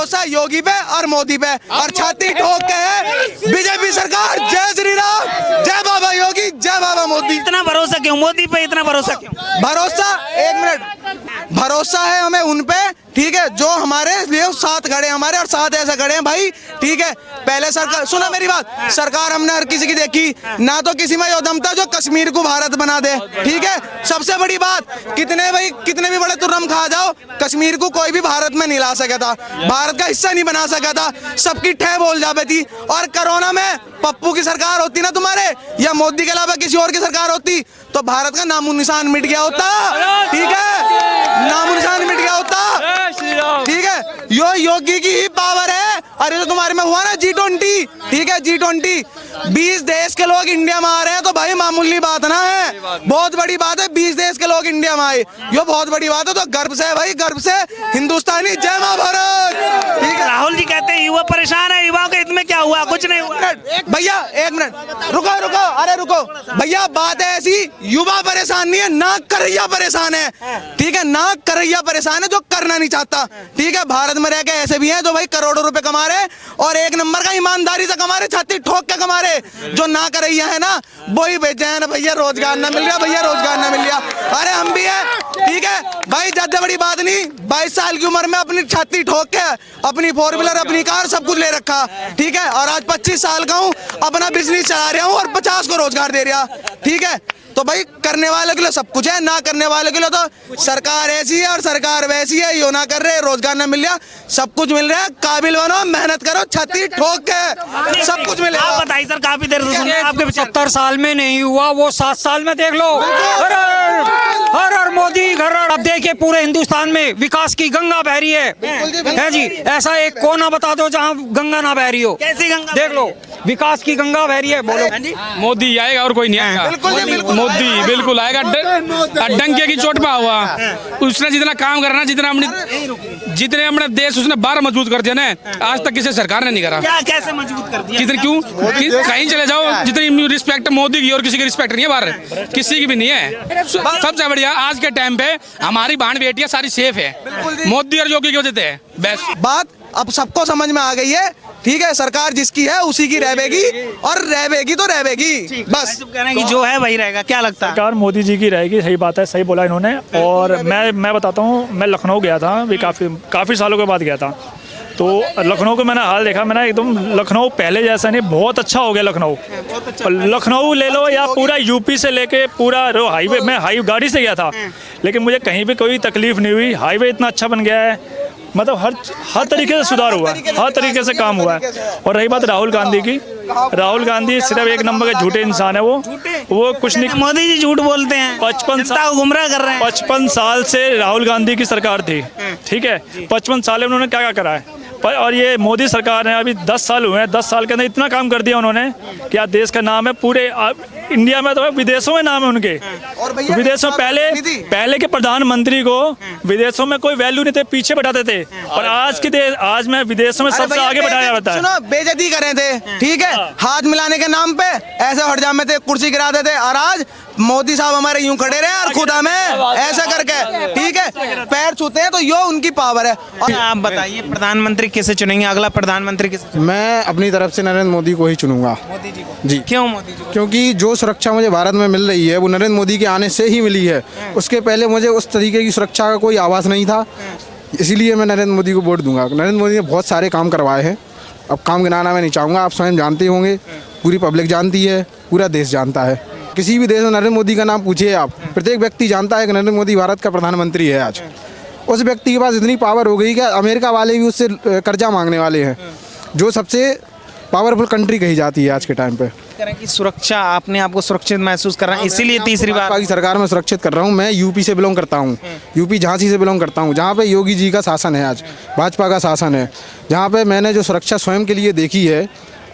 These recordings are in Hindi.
भरोसा योगी पे और मोदी पे, और छाती ठोक के है बीजेपी सरकार। जय श्री राम, जय बाबा योगी, जय बाबा मोदी। इतना भरोसा क्यों मोदी पे, इतना भरोसा क्यों? भरोसा, एक मिनट, भरोसा है हमें उन पे, ठीक है, जो हमारे लिए साथ खड़े हैं हमारे, और साथ ऐसे खड़े हैं भाई, ठीक है। पहले सरकार, सुना मेरी बात, सरकार हमने हर किसी की देखी ना, तो किसी में ये दम था जो कश्मीर को भारत बना दे, ठीक है। सबसे बड़ी बात, कितने भी बड़े तुर्रम खा जाओ, कश्मीर को कोई भी भारत में नहीं ला सका था, भारत का हिस्सा नहीं बना सका था, सबकी ठह बोल जावे थी। और कोरोना में पप्पू की सरकार होती ना तुम्हारे, या मोदी के अलावा किसी और की सरकार होती, तो भारत का नामो निशान मिट गया होता, ठीक है, नामो निशान मिट गया होता, ठीक है। यो योगी की ही पावर है। अरे तो तुम्हारे में हुआ ना G20, ठीक है, G20, 20 देश के लोग इंडिया में आ रहे हैं, तो भाई मामूली बात ना है, बहुत बड़ी बात है। 20 देश के लोग इंडिया में आए, ये बहुत बड़ी बात है। तो गर्व से भाई, गर्व से हिंदुस्तानी, जय मां भारत, ठीक है। राहुल जी कहते हैं युवा परेशान है, युवाओं के इसमें क्या हुआ? कुछ नहीं हुआ भैया, एक मिनट रुको, अरे रुको भैया, बात है ऐसी, युवा परेशान नहीं है, नाक करैया परेशान है, ठीक है, नाक करैया परेशान है जो करना नहीं चाहता, ठीक है। भारत में रह के ऐसे भी हैं जो भाई करोड़ों रुपए कमा रहे, और एक नंबर का ईमानदारी से कमा रहे, छाती ठोक के कमा रहे। जो ना करैया है ना, वही बेचे हैं ना भैया, रोजगार ना मिल रहा भैया, रोजगार ना मिल रहा। अरे हम भी है, ठीक है भाई, ज्यादा बड़ी बात नहीं, 22 साल की उम्र में अपनी छाती ठोक के अपनी 4 व्हीलर, अपनी कार, सब कुछ ले रखा, ठीक है। और आज 25 साल का हूँ, अपना बिजनेस चला रहा हूँ, और 50 को रोजगार दे रहा, ठीक है। तो भाई करने वाले के लिए सब कुछ है, ना करने वाले के लिए तो सरकार ऐसी है और सरकार वैसी है, यो ना कर रहे, रोजगार ना मिल रहा, सब कुछ मिल रहा है। काबिल बनो, मेहनत करो, छाती ठोक के सब कुछ मिलेगा। आप बताइए सर, काफी देर से सुन रहे हैं आपके विचार। 70 साल में नहीं हुआ, वो 7 साल में देख लो। हर हर मोदी घर। अब देखिए पूरे हिंदुस्तान में विकास की गंगा बह रही है जी। ऐसा एक कोना बता दो जहाँ गंगा ना बह रही हो। कैसी गंगा? देख लो, विकास की गंगा बह रही है। बोलो, मोदी आएगा और कोई नहीं आएगा। मोदी बिल्कुल आएगा, डंके की चोट पे हुआ। उसने जितना काम करना, जितने अपने देश उसने 12 मजबूत कर दिया ना, आज तक किसी सरकार ने नहीं करा। क्या, कैसे मजबूत कर दिया? कितने, क्यों कहीं चले जाओ, जितनी रिस्पेक्ट मोदी की और किसी की रिस्पेक्ट नहीं है बाहर, किसी की भी नहीं है। सबसे बढ़िया आज के टाइम पे हमारी बहन बेटियां सारी सेफ है, मोदी और योगी की वजह से है। बेस्ट बात अब सबको समझ में आ गई है, ठीक है। सरकार जिसकी है उसी की रहेगी, और रहेगी तो रहेगी, बस। कह रहे हैं कि जो है वही रहेगा, क्या लगता है? सरकार मोदी जी की रहेगी, सही बात है, सही बोला इन्होंने। और मैं बताता हूँ, मैं लखनऊ गया था अभी, काफ़ी सालों के बाद गया था, तो लखनऊ को मैंने हाल देखा, मैंने एकदम लखनऊ पहले जैसा नहीं, बहुत अच्छा हो गया लखनऊ। लखनऊ ले लो या पूरा यूपी से लेके पूरा हाईवे, मैं गाड़ी से गया था, लेकिन मुझे कहीं भी कोई तकलीफ नहीं हुई। हाईवे इतना अच्छा बन गया है, मतलब हर तरीके से सुधार हुआ है, हर तरीके से काम हुआ है। और रही बात राहुल गांधी की, राहुल गांधी सिर्फ एक नंबर के झूठे इंसान है। वो कुछ नहीं, मोदी जी झूठ बोलते हैं, 55 साल गुमराह कर रहे हैं। 55 साल से राहुल गांधी की सरकार थी, ठीक है। 55 साल में उन्होंने क्या क्या करा है, और ये मोदी सरकार ने अभी 10 साल हुए हैं, 10 साल के अंदर इतना काम कर दिया उन्होंने कि आज देश का नाम है पूरे इंडिया में, तो विदेशों में नाम है उनके। और विदेशों में पहले के प्रधानमंत्री को विदेशों में कोई वैल्यू नहीं थे, पीछे बैठाते थे, और आज में विदेशों में सबसे आगे बैठाया जाता है। सुनो, बेइज्जती कर रहे थे, ठीक है, हाथ मिलाने के नाम पे ऐसे हट जामे थे, कुर्सी गिरा देते, और आज मोदी साहब हमारे यूं खड़े रहे और खुदा में ऐसा करके, ठीक है, पैर छूते हैं, तो यो उनकी पावर है। और आप बताइए प्रधानमंत्री किसे चुनेंगे, अगला प्रधानमंत्री किसे? मैं अपनी तरफ से नरेंद्र मोदी को ही चुनूंगा। मोदी जी को? जी। क्यों मोदी जी? क्योंकि जो सुरक्षा मुझे भारत में मिल रही है वो नरेंद्र मोदी के आने से ही मिली है। उसके पहले मुझे उस तरीके की सुरक्षा का कोई आवाज़ नहीं था, इसीलिए मैं नरेंद्र मोदी को वोट दूंगा। नरेंद्र मोदी ने बहुत सारे काम करवाए हैं, अब काम गिनाना मैं नहीं चाहूँगा, आप स्वयं जानते होंगे, पूरी पब्लिक जानती है, पूरा देश जानता है। किसी भी देश में नरेंद्र मोदी का नाम पूछिए आप, प्रत्येक व्यक्ति जानता है कि नरेंद्र मोदी भारत का प्रधानमंत्री है। आज उस व्यक्ति के पास इतनी पावर हो गई कि अमेरिका वाले भी उससे कर्जा मांगने वाले हैं, जो सबसे पावरफुल कंट्री कही जाती है आज के टाइम पे। तरह की सुरक्षा, आपने आपको सुरक्षित महसूस कर रहा है, इसीलिए तीसरी बार की सरकार में सुरक्षित कर रहा हूँ। मैं यूपी से बिलोंग करता हूँ, यूपी झांसी से बिलोंग करता हूँ, जहाँ पे योगी जी का शासन है, आज भाजपा का शासन है, जहाँ पे मैंने जो सुरक्षा स्वयं के लिए देखी है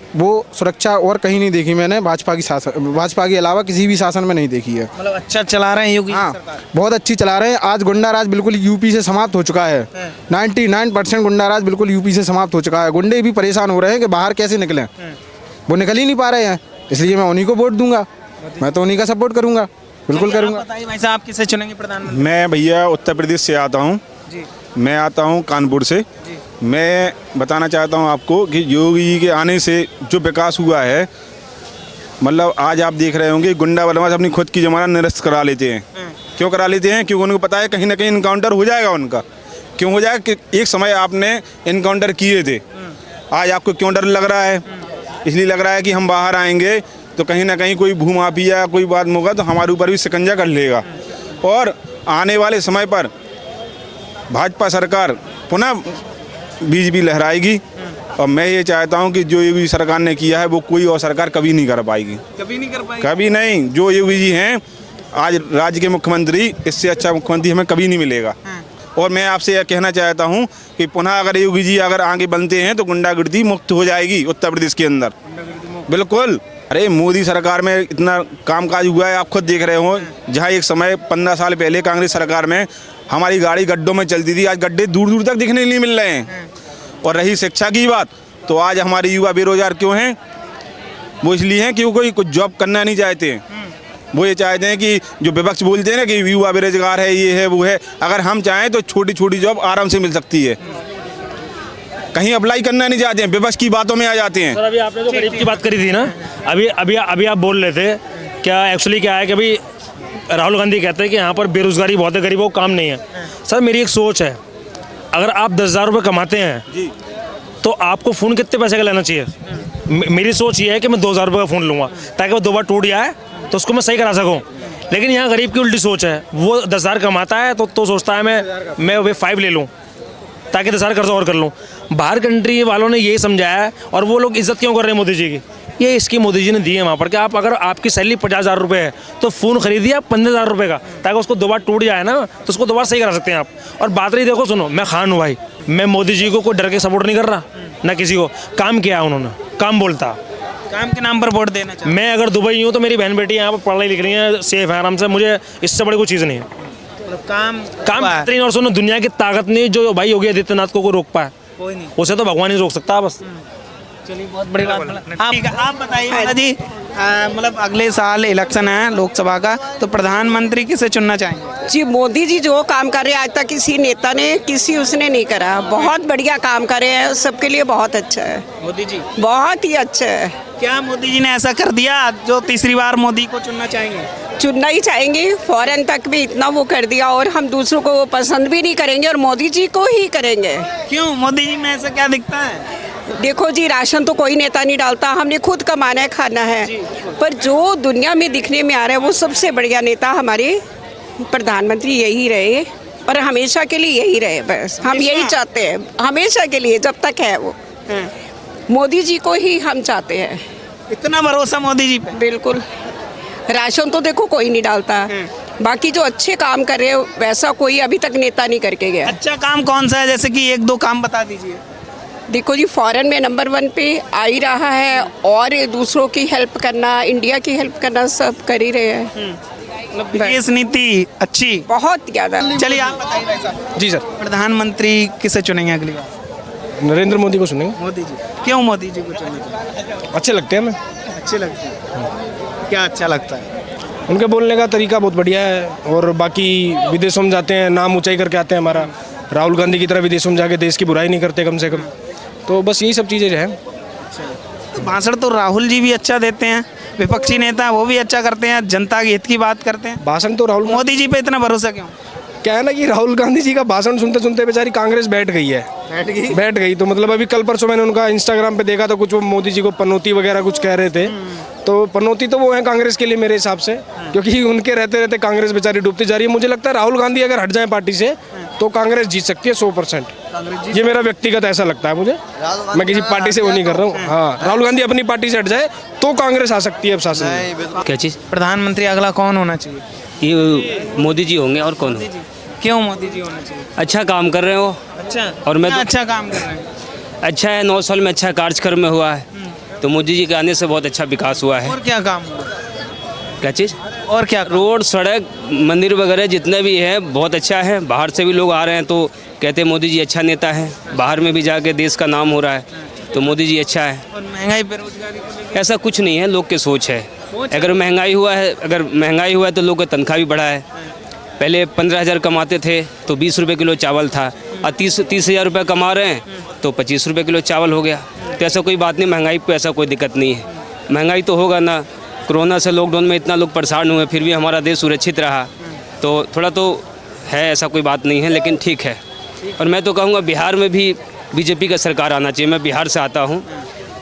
वो सुरक्षा और कहीं नहीं देखी मैंने, भाजपा के अलावा किसी भी शासन में नहीं देखी है। मतलब अच्छा चला रहे हैं योगी? हाँ, बहुत अच्छी चला रहे हैं। आज गुंडा राज बिल्कुल यूपी से समाप्त हो चुका है, 99% गुंडा राज बिल्कुल यूपी से समाप्त हो चुका है। गुंडे भी परेशान हो रहे हैं कि बाहर कैसे निकलें, वो निकल ही नहीं पा रहे हैं, इसलिए मैं उन्हीं को वोट दूंगा, मैं तो उन्हीं का सपोर्ट करूंगा, बिल्कुल करूंगा। बताइए भाई साहब, आप किसे चुनेंगे प्रधानमंत्री? मैं भैया उत्तर प्रदेश से आता हूँ, मैं आता हूँ कानपुर से, मैं बताना चाहता हूं आपको कि योगी जी के आने से जो विकास हुआ है, मतलब आज आप देख रहे होंगे गुंडा बदमाश अपनी खुद की जमानत निरस्त करा लेते हैं। क्यों करा लेते हैं? क्योंकि उनको पता है कहीं ना कहीं इनकाउंटर हो जाएगा उनका। क्यों हो जाएगा कि एक समय आपने इनकाउंटर किए थे, आज आपको क्यों डर लग रहा है? इसलिए लग रहा है कि हम बाहर आएंगे तो कहीं ना कहीं कोई भूमाफिया कोई बात होगा तो हमारे ऊपर भी शिकंजा कर लेगा। और आने वाले समय पर भाजपा सरकार पुनः बीजेपी लहराएगी। और मैं ये चाहता हूँ कि जो योगी सरकार ने किया है वो कोई और सरकार कभी नहीं कर पाएगी, कभी नहीं कर पाएगी। कभी नहीं। जो योगी जी हैं आज राज्य के मुख्यमंत्री, इससे अच्छा मुख्यमंत्री हमें कभी नहीं मिलेगा। और मैं आपसे यह कहना चाहता हूँ कि पुनः अगर योगी जी अगर आगे बनते हैं तो गुंडागर्दी मुक्त हो जाएगी उत्तर प्रदेश के अंदर, बिल्कुल। अरे मोदी सरकार में इतना कामकाज हुआ है, आप खुद देख रहे हो। जहाँ एक समय 15 साल पहले कांग्रेस सरकार में हमारी गाड़ी गड्ढों में चलती थी, आज गड्ढे दूर दूर तक दिखने नहीं मिल रहे हैं। और रही शिक्षा की बात, तो आज हमारे युवा बेरोजगार क्यों हैं? वो इसलिए हैं कि वो कोई कुछ जॉब करना नहीं चाहते हैं। वो ये चाहते हैं कि जो विपक्ष बोलते हैं ना कि युवा बेरोजगार है, ये है वो है, अगर हम चाहें तो छोटी छोटी जॉब आराम से मिल सकती है। कहीं अप्लाई करना नहीं चाहते हैं, विपक्ष की बातों में आ जाते हैं। सर अभी आपने जो गरीब की बात करी थी ना, अभी आप बोल रहे थे, क्या एक्चुअली क्या है कि अभी राहुल गांधी कहते हैं कि यहाँ पर बेरोजगारी बहुत है, गरीबों को काम नहीं है। सर मेरी एक सोच है, अगर आप 10,000 रुपये कमाते हैं तो आपको फ़ोन कितने पैसे का लेना चाहिए? मेरी सोच ये है कि मैं 2,000 रुपये का फ़ोन लूँगा ताकि वो 2 बार टूट जाए तो उसको मैं सही करा सकूँ। लेकिन यहाँ गरीब की उल्टी सोच है, वो 10,000 कमाता है तो सोचता है मैं वे 5 ले लूँ ताकि 10,000 कर्ज और कर लूँ। बाहर कंट्री वालों ने यही समझाया है और वो लोग इज्जत क्यों कर रहे हैं मोदी जी की? ये स्कीम मोदी जी ने दी है वहाँ पर कि आप अगर आपकी सैलरी 50,000 रुपये है तो फ़ोन खरीदिए आप 15,000 रुपये का, ताकि उसको 2 बार टूट जाए ना तो उसको 2 बार सही करा सकते हैं आप। और बात रही, देखो सुनो, मैं खान हूँ भाई, मैं मोदी जी को कोई डर के सपोर्ट नहीं कर रहा ना किसी को। काम किया उन्होंने, काम बोलता, काम के नाम पर वोट देना चाहिए। मैं अगर दुबई हूँ तो मेरी बहन बेटी यहाँ पर पढ़ रही लिख रही है, सेफ है आराम से, मुझे इससे बड़ी कोई चीज़ नहीं है। काम बेहतरीन। और सुनो, दुनिया की ताकत नहीं जो भाई योगी आदित्यनाथ को रोक पाए, कोई नहीं। उसे तो भगवान ही रोक सकता है बस। चलिए बहुत बड़ी बात बोला। ठीक है, आप बताइए माता जी, मतलब अगले साल इलेक्शन है लोकसभा का, तो प्रधानमंत्री किसे चुनना चाहेंगे? जी मोदी जी जो काम कर रहे हैं आज तक किसी नेता ने उसने नहीं करा। बहुत बढ़िया काम कर रहे हैं, सबके लिए बहुत अच्छा है। मोदी जी बहुत ही अच्छा है। क्या मोदी जी ने ऐसा कर दिया जो तीसरी बार मोदी को चुनना चाहेंगे? चुनना ही चाहेंगे, फॉरेन तक भी इतना वो कर दिया और हम दूसरों को वो पसंद भी नहीं करेंगे और मोदी जी को ही करेंगे। क्यों? मोदी जी में ऐसा क्या दिखता है? देखो जी, राशन तो कोई नेता नहीं डालता, हमने खुद कमाना है, खाना है। पर जो दुनिया में दिखने में आ रहा है वो सबसे बढ़िया नेता हमारे प्रधानमंत्री यही रहे और हमेशा के लिए यही रहे। बस हम यही चाहते हैं, हमेशा के लिए, जब तक है वो मोदी जी को ही हम चाहते हैं। इतना भरोसा मोदी जी पे? बिल्कुल। राशन तो देखो कोई नहीं डालता, बाकी जो अच्छे काम कर रहे हो वैसा कोई अभी तक नेता नहीं करके गया। अच्छा काम कौन सा है? जैसे कि 1-2 काम बता दीजिए। देखो जी, फॉरेन में नंबर 1 पे आ ही रहा है और दूसरों की हेल्प करना, इंडिया की हेल्प करना, सब कर ही रहे हैं। मतलब विदेश नीति अच्छी, बहुत ज़्यादा। चलिए आप बताइए भाई साहब। जी सर, प्रधानमंत्री किसे चुनेंगे अगली बार? नरेंद्र मोदी को सुनेंगे। मोदी जी। क्यों मोदी जी को चुनेंगे? अच्छे लगते हैं हमें, अच्छे लगते हैं। क्या अच्छा लगता है? उनके बोलने का तरीका बहुत बढ़िया है। और बाकी विदेशों में जाते हैं, नाम ऊंचाई करके आते हैं हमारा। राहुल गांधी की तरह विदेशों में जाके देश की बुराई नहीं करते कम से कम। तो बस यही सब चीज़ें हैं। तो भाषण तो राहुल जी भी अच्छा देते हैं, विपक्षी नेता वो भी अच्छा करते हैं, जनता के हित की बात करते हैं। भाषण तो राहुल मोदी जी पे इतना भरोसा क्यों? क्या है ना कि राहुल गांधी जी का भाषण सुनते सुनते बेचारी कांग्रेस बैठ गई है। बैठ गई। तो मतलब अभी कल परसों मैंने उनका इंस्टाग्राम पे देखा तो कुछ वो मोदी जी को पनौती वगैरह कुछ कह रहे थे। तो पनौती तो वो है कांग्रेस के लिए मेरे हिसाब से, क्योंकि उनके रहते रहते कांग्रेस बेचारी डूबती जा रही है। मुझे लगता है राहुल गांधी अगर हट जाए पार्टी से तो कांग्रेस जीत सकती है 100%। ये मेरा व्यक्तिगत ऐसा लगता है मुझे, मैं किसी पार्टी से वो नहीं कर रहा हूँ। हाँ, राहुल गांधी अपनी पार्टी से हट जाए तो कांग्रेस आ सकती है अब शासन में। क्या चीज़? प्रधानमंत्री अगला कौन होना चाहिए? ये मोदी जी होंगे और कौन हो? क्यों मोदी जी होना चाहिए? अच्छा काम कर रहे हो। अच्छा, और मैं क्या तो अच्छा काम कर रहे हैं? अच्छा है, 9 साल में अच्छा कार्यक्रम में हुआ है, तो मोदी जी के आने से बहुत अच्छा विकास हुआ है। और क्या काम हुआ? क्या चीज़? और क्या? रोड, सड़क, मंदिर वगैरह जितने भी है बहुत अच्छा है। बाहर से भी लोग आ रहे हैं तो कहते हैं मोदी जी अच्छा नेता है। बाहर में भी जाके देश का नाम हो रहा है तो मोदी जी अच्छा है। और महंगाई बेरोजगारी को लेकर? ऐसा कुछ नहीं है, लोग की सोच है। अगर महंगाई हुआ है तो लोग का तनख्वाह भी बढ़ा है। पहले 15,000 कमाते थे तो 20 रुपये किलो चावल था, और 30,000 रुपये कमा रहे हैं तो 25 रुपये किलो चावल हो गया। तो ऐसा कोई बात नहीं, महंगाई पे ऐसा कोई दिक्कत नहीं है। महंगाई तो होगा ना, कोरोना से लॉकडाउन में इतना लोग परेशान हुए, फिर भी हमारा देश सुरक्षित रहा। तो थोड़ा तो है, ऐसा कोई बात नहीं है, लेकिन ठीक है। और मैं तो कहूँगा बिहार में भी बीजेपी का सरकार आना चाहिए। मैं बिहार से आता हूँ,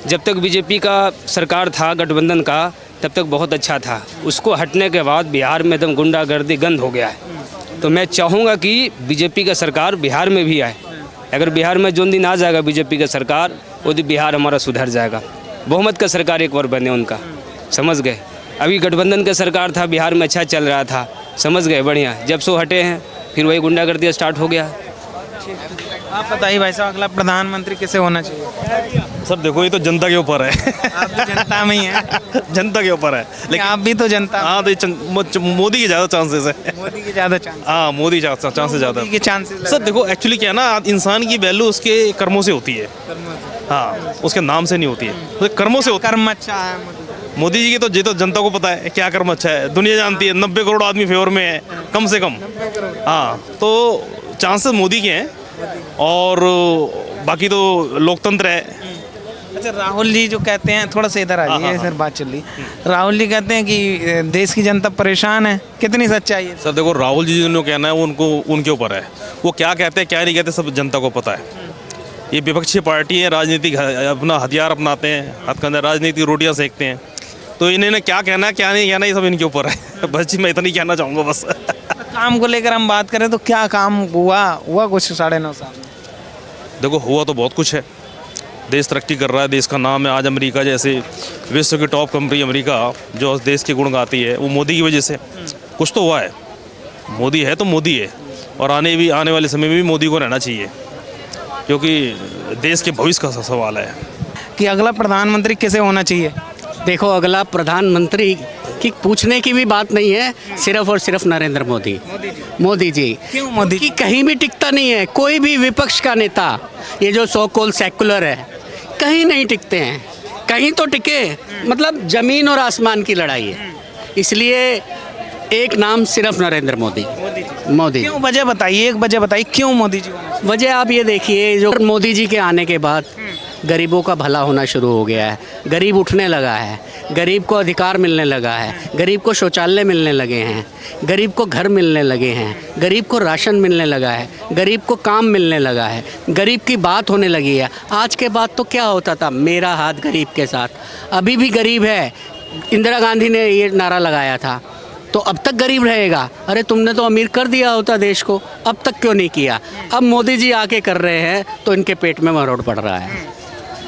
जब तक बीजेपी का सरकार था गठबंधन का, तब तक बहुत अच्छा था। उसको हटने के बाद बिहार में एकदम गुंडागर्दी गंद हो गया है। तो मैं चाहूँगा कि बीजेपी का सरकार बिहार में भी आए। अगर बिहार में जो दिन आ जाएगा बीजेपी का सरकार, वो दिन बिहार हमारा सुधर जाएगा। बहुमत का सरकार एक बार बने उनका, समझ गए। अभी गठबंधन का सरकार था, बिहार में अच्छा चल रहा था, समझ गए, बढ़िया। जब सो हटे हैं फिर वही गुंडागर्दी स्टार्ट हो गया। आप बताइए भाई साहब, अगला प्रधानमंत्री किसे होना चाहिए? सब देखो, ये तो जनता के ऊपर है। आप भी जनता में ही हैं, जनता के ऊपर है, लेकिन आप भी तो जनता। हाँ, तो मोदी के ज़्यादा चांसेस है। मोदी के ज़्यादा चांस, हाँ, मोदी चांसेस ज़्यादा मोदी के चांसेस। सर देखो, एक्चुअली क्या है ना, इंसान की वैल्यू उसके कर्मों से होती है। हाँ, उसके नाम से नहीं होती है, उसके कर्मों से होती है। कर्म अच्छा है मोदी जी की तो ये तो जनता को पता है क्या कर्म अच्छा है, दुनिया जानती है। 90 करोड़ आदमी फेवर में है, कम से कम। हाँ, तो चांसेस मोदी के हैं, और बाकी तो लोकतंत्र है। अच्छा, राहुल जी जो कहते हैं, थोड़ा सा इधर आ जाइए सर, बात चल रही। राहुल जी कहते हैं कि देश की जनता परेशान है, कितनी सच्चाई है? सर देखो, राहुल जी जो कहना है वो उनके ऊपर है। वो क्या कहते हैं क्या नहीं कहते सब जनता को पता है। ये विपक्षी पार्टी है, राजनीतिक अपना हथियार अपनाते हैं, हाथ के अंदर राजनीतिक रोटियां सेकते हैं। तो इन्हें क्या कहना है क्या नहीं कहना, ये सब इनके ऊपर है। बस जी, मैं इतना ही कहना चाहूँगा बस। काम को लेकर हम बात करें तो क्या काम हुआ कुछ 9.5 साल में? देखो, हुआ तो बहुत कुछ है। देश तरक्की कर रहा है, देश का नाम है। आज अमेरिका जैसे विश्व की टॉप कंपनी अमेरिका जो देश के गुण गाती है, वो मोदी की वजह से कुछ तो हुआ है। मोदी है तो मोदी है, और आने वाले समय में भी मोदी को रहना चाहिए, क्योंकि देश के भविष्य का सवाल है कि अगला प्रधानमंत्री किसे होना चाहिए। देखो, अगला प्रधानमंत्री की पूछने की भी बात नहीं है, सिर्फ और सिर्फ नरेंद्र मोदी जी। क्यों मोदी? कि कहीं भी टिकता नहीं है। कोई भी विपक्ष का नेता, ये जो सो कॉल सेकुलर है, कहीं नहीं टिकते हैं। कहीं तो टिके, मतलब जमीन और आसमान की लड़ाई है। इसलिए एक नाम सिर्फ नरेंद्र मोदी। क्यों? वजह बताइए, एक वजह बताइए क्यों मोदी जी? वजह आप ये देखिए, जो मोदी जी के आने के बाद गरीबों का भला होना शुरू हो गया है। गरीब उठने लगा है, गरीब को अधिकार मिलने लगा है, गरीब को शौचालय मिलने लगे हैं, गरीब को घर मिलने लगे हैं, गरीब को राशन मिलने लगा है, गरीब को काम मिलने लगा है, गरीब की बात होने लगी है। आज के बाद तो क्या होता था, मेरा हाथ गरीब के साथ। अभी भी गरीब है। इंदिरा गांधी ने ये नारा लगाया था, तो अब तक गरीब रहेगा। अरे तुमने तो अमीर कर दिया होता देश को, अब तक क्यों नहीं किया? अब मोदी जी आके कर रहे हैं तो इनके पेट में मरोड़ पड़ रहा है।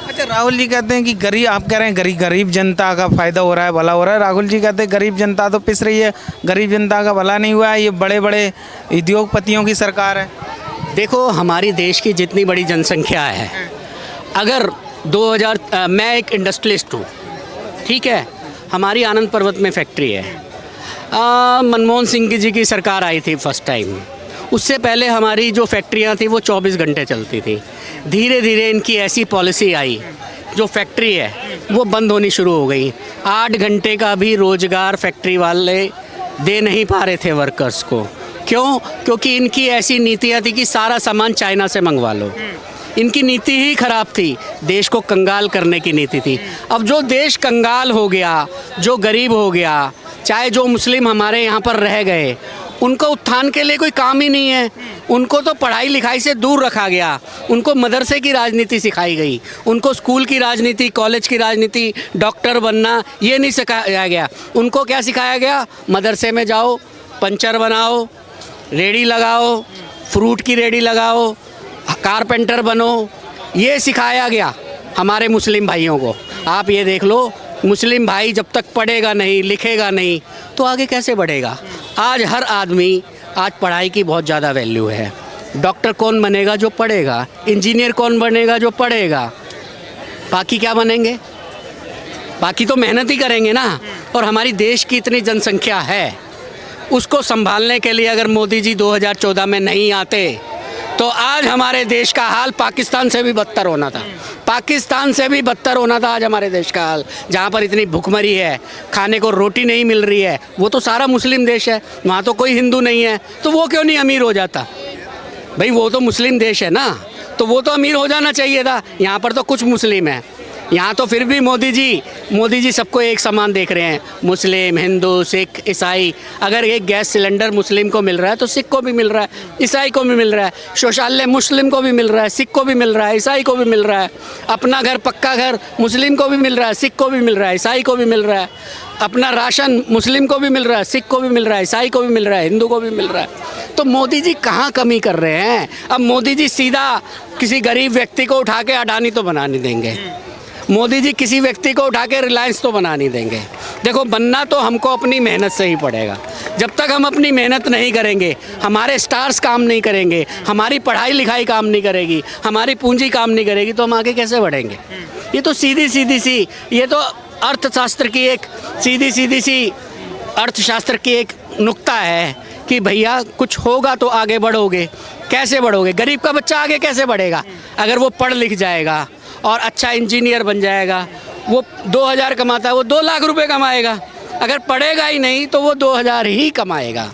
अच्छा, राहुल जी कहते हैं कि गरीब, आप कह रहे हैं गरीब जनता का फायदा हो रहा है, भला हो रहा है। राहुल जी कहते हैं गरीब जनता तो पिस रही है, गरीब जनता का भला नहीं हुआ है, ये बड़े बड़े उद्योगपतियों की सरकार है। देखो, हमारी देश की जितनी बड़ी जनसंख्या है, अगर 2000 मैं एक इंडस्ट्रियलिस्ट हूँ, ठीक है। हमारी आनंद पर्वत में फैक्ट्री है। मनमोहन सिंह जी की सरकार आई थी फर्स्ट टाइम। उससे पहले हमारी जो फैक्ट्रियाँ थी वो 24 घंटे चलती थी। धीरे धीरे इनकी ऐसी पॉलिसी आई, जो फैक्ट्री है वो बंद होनी शुरू हो गई। 8 घंटे का भी रोज़गार फैक्ट्री वाले दे नहीं पा रहे थे वर्कर्स को। क्यों? क्योंकि इनकी ऐसी नीतियाँ थी कि सारा सामान चाइना से मंगवा लो। इनकी नीति ही खराब थी, देश को कंगाल करने की नीति थी। अब जो देश कंगाल हो गया, जो गरीब हो गया, चाहे जो मुस्लिम हमारे यहाँ पर रह गए, उनको उत्थान के लिए कोई काम ही नहीं है। उनको तो पढ़ाई लिखाई से दूर रखा गया, उनको मदरसे की राजनीति सिखाई गई, उनको स्कूल की राजनीति, कॉलेज की राजनीति, डॉक्टर बनना ये नहीं सिखाया गया। उनको क्या सिखाया गया? मदरसे में जाओ, पंचर बनाओ, रेडी लगाओ, फ्रूट की रेडी लगाओ, कारपेंटर बनो, ये सिखाया गया हमारे मुस्लिम भाइयों को। आप ये देख लो, मुस्लिम भाई जब तक पढ़ेगा नहीं, लिखेगा नहीं, तो आगे कैसे बढ़ेगा? आज हर आदमी, आज पढ़ाई की बहुत ज़्यादा वैल्यू है। डॉक्टर कौन बनेगा? जो पढ़ेगा। इंजीनियर कौन बनेगा? जो पढ़ेगा। बाकी क्या बनेंगे? बाकी तो मेहनत ही करेंगे ना। और हमारी देश की इतनी जनसंख्या है, उसको संभालने के लिए अगर मोदी जी 2014 में नहीं आते तो आज हमारे देश का हाल पाकिस्तान से भी बदतर होना था। पाकिस्तान से भी बदतर होना था आज हमारे देश का हाल। जहाँ पर इतनी भुखमरी है, खाने को रोटी नहीं मिल रही है, वो तो सारा मुस्लिम देश है, वहाँ तो कोई हिंदू नहीं है, तो वो क्यों नहीं अमीर हो जाता? भाई वो तो मुस्लिम देश है ना, तो वो तो अमीर हो जाना चाहिए था। यहाँ पर तो कुछ मुस्लिम हैं, यहाँ तो फिर भी मोदी जी सबको एक समान देख रहे हैं, मुस्लिम, हिंदू, सिख, ईसाई। अगर एक गैस सिलेंडर मुस्लिम को मिल रहा है तो सिख को भी मिल रहा है, ईसाई को भी मिल रहा है, शौचालय मुस्लिम को भी मिल रहा है, सिख को भी मिल रहा है, ईसाई को भी मिल रहा है, अपना घर पक्का घर मुस्लिम को भी मिल रहा है, सिख को भी मिल रहा है, ईसाई को भी मिल रहा है, अपना राशन मुस्लिम को भी मिल रहा है, सिख को भी मिल रहा है, ईसाई को भी मिल रहा है, हिंदू को भी मिल रहा है। तो मोदी जी कहाँ कमी कर रहे हैं? अब मोदी जी सीधा किसी गरीब व्यक्ति को उठा के अडानी तो बना नहीं देंगे, मोदी जी किसी व्यक्ति को उठा के रिलायंस तो बना नहीं देंगे। देखो, बनना तो हमको अपनी मेहनत से ही पड़ेगा। जब तक हम अपनी मेहनत नहीं करेंगे, हमारे स्टार्स काम नहीं करेंगे, हमारी पढ़ाई लिखाई काम नहीं करेगी, हमारी पूंजी काम नहीं करेगी, तो हम आगे कैसे बढ़ेंगे? ये तो सीधी सी, ये तो अर्थशास्त्र की एक सीधी सी अर्थशास्त्र की एक नुक्ता है कि भैया कुछ होगा तो आगे बढ़ोगे। कैसे बढ़ोगे? गरीब का बच्चा आगे कैसे बढ़ेगा? अगर वो पढ़ लिख जाएगा और अच्छा इंजीनियर बन जाएगा, वो 2000 कमाता है, वो 2 लाख रुपए कमाएगा। अगर पढ़ेगा ही नहीं तो वो 2000 ही कमाएगा।